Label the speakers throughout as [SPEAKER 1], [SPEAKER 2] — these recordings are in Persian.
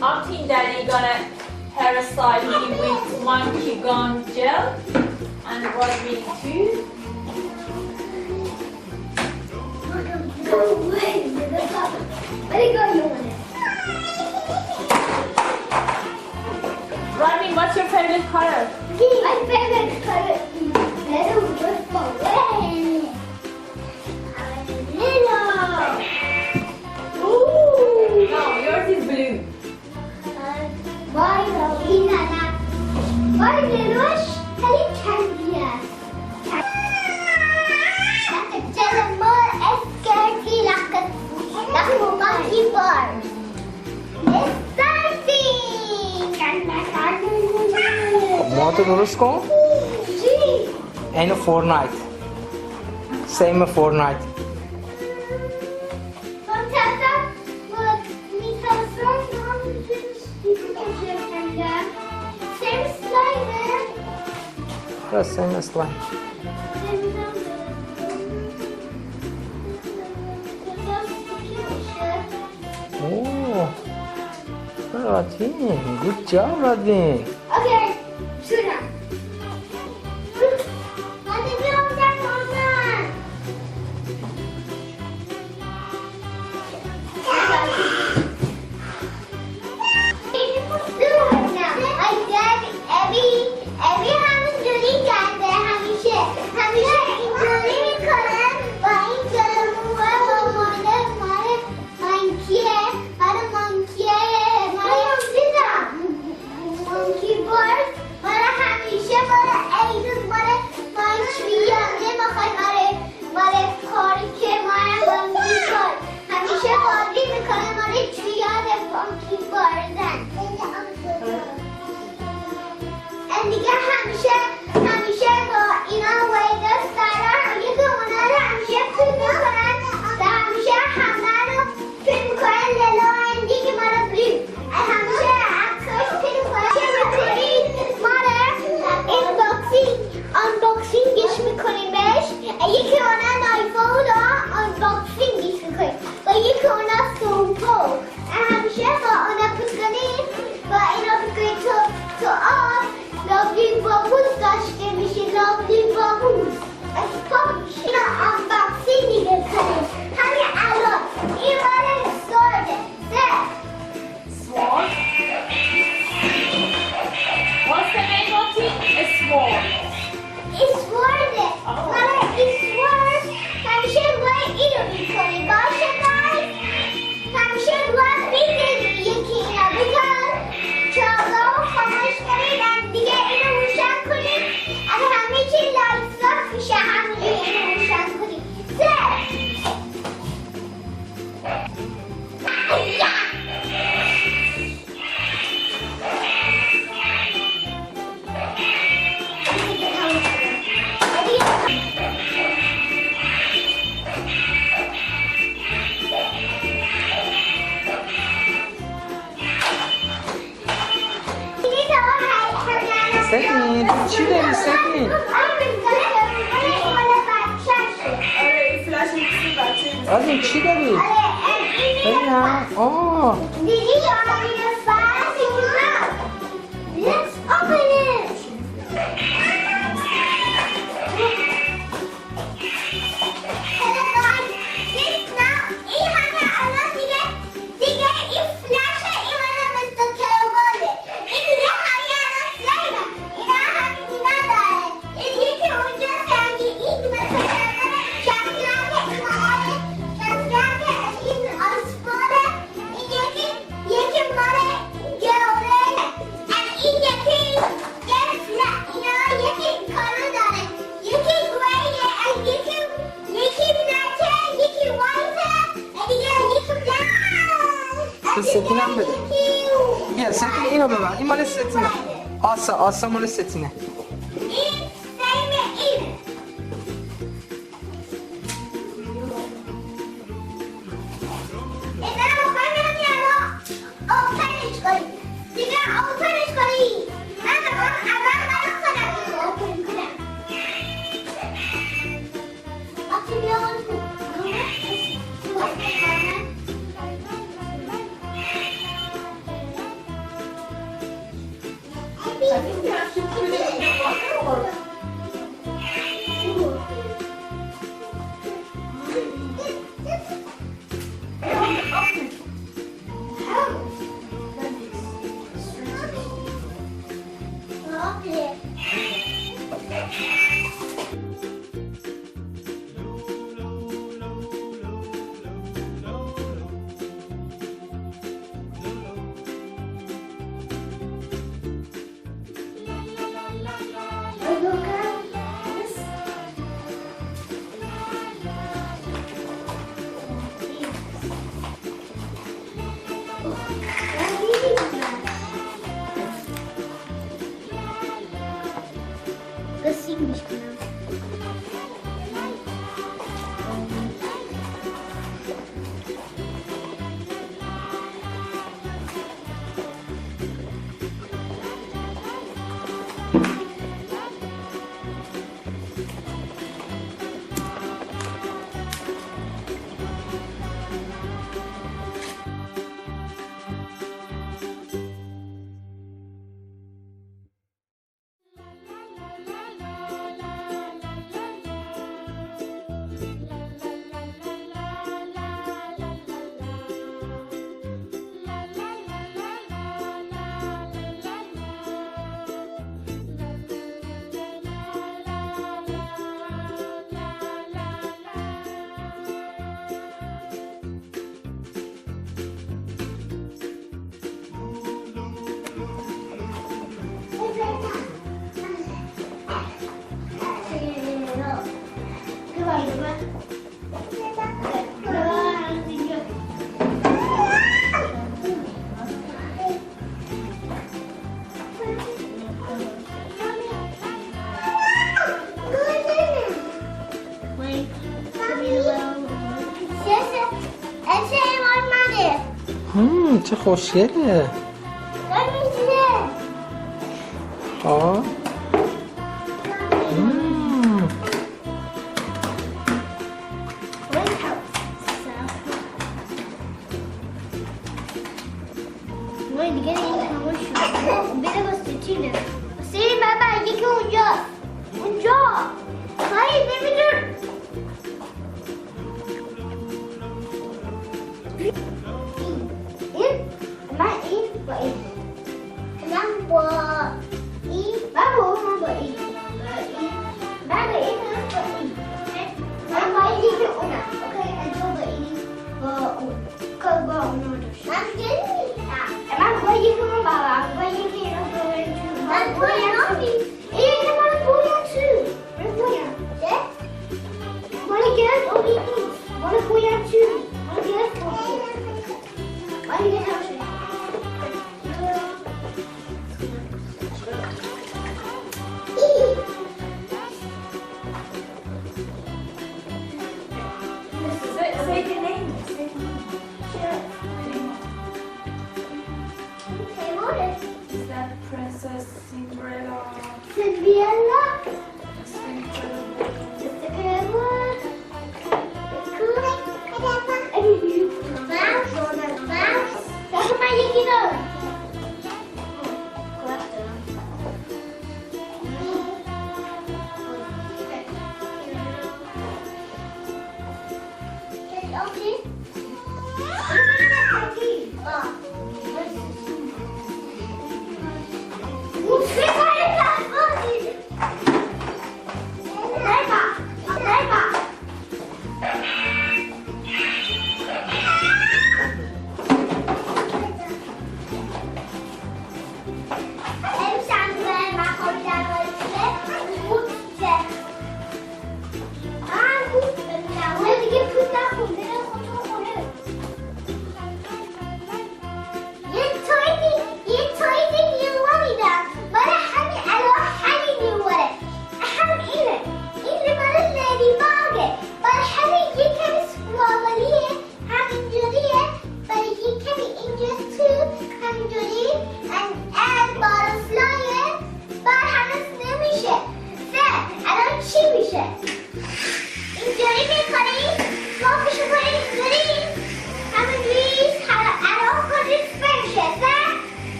[SPEAKER 1] Auntie and Daddy gonna hairstyle me with monkey gum gel and Rodney too.
[SPEAKER 2] Go away with the puppet. Let it go, you want it.
[SPEAKER 1] Rodney, what's your favorite color?
[SPEAKER 2] My favorite color is yellow with red.
[SPEAKER 1] No, yours is blue.
[SPEAKER 2] Why Lelouch? خلي تحديات. تجمع اسكارتي لقد monkey bars.
[SPEAKER 3] تو درست کن. اینو فورنایت. سیم فورنایت. بس سیم اسلایم. اوه. رادین. Good job رادین.
[SPEAKER 2] Okay, shoot him. Let me go that one. Like that, every همینجوری کرده همیشه اینجوری میکنه و این جلوموه و مال مانکیه مال مانکی بارد مال همیشه مال ایدوز مال مانچویانه مخوای مال کاری که مال میکن همیشه بازی میکنه مال چویانه مانکی باردن دیگه همیشه با اینا ویداس دارن یه اونا رو همیشه فیلم میکنن و همیشه همه رو فیلم میکنن لیلا اندی که مالا بلو همیشه عکساش فیلم میکنن چه میکنید مالا آنباکسینگش میکنیمش یکی اونا نایفون رو آنباکسینگش میکنیم و یکی اونا سوپو همیشه با اونا بکنید و اینا بکنید تو آب لابلی بابوز داشته میشه لابلی بابوز اسپاک میشه اینا آنباکسینگ کنیم همین الان این مال سورده
[SPEAKER 1] Sword? What's the name of it? A sword.
[SPEAKER 2] اسورده مال اسورد همیشه روی اینو میکنیم باشه باید همیشه روی میگه یکی اینا بکن چاقا و خاموش کنید دیگه اینو روشن کنید اگه همه چی لایفلاک میشه همونجوری اینو روشن کنید
[SPEAKER 3] سفین چی داری سفین؟ رادین چی داری؟ ببینم آه
[SPEAKER 2] Let's open it! Hello guys, this now این همه الان دیگه این فلش ایمانه مثل کلوباله این دیگه همه الان سلیمه اینا همین اینا داره این یکی اونجا سنگی این مثل شمشنگ ایمانه شمشنگ این آسفاله این یکی ماره
[SPEAKER 3] به ستینم بده. بیا ستین اینو ببر. این مال ستینه. آسا مال ستینه. چه خوشگله. ها
[SPEAKER 2] دیگه این تموم شد. بده با ستینه. ستین بابا یکی اونجاست. اونجا. هایی ببینون.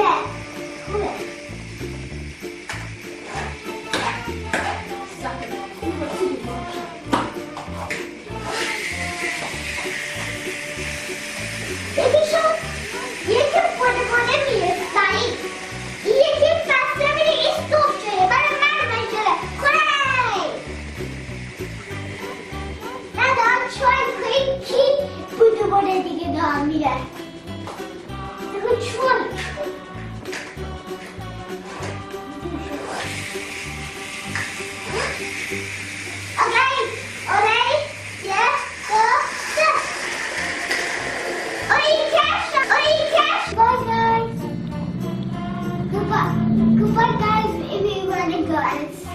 [SPEAKER 2] Yeah. Okay. یکیشون یکی خونه میره سریع یکی بسته میره استوب شده برای من مجله خوایم ندارم چون کنیم کی بوده دیگه دارم میره بگو چون Goodbye guys, if you want to go and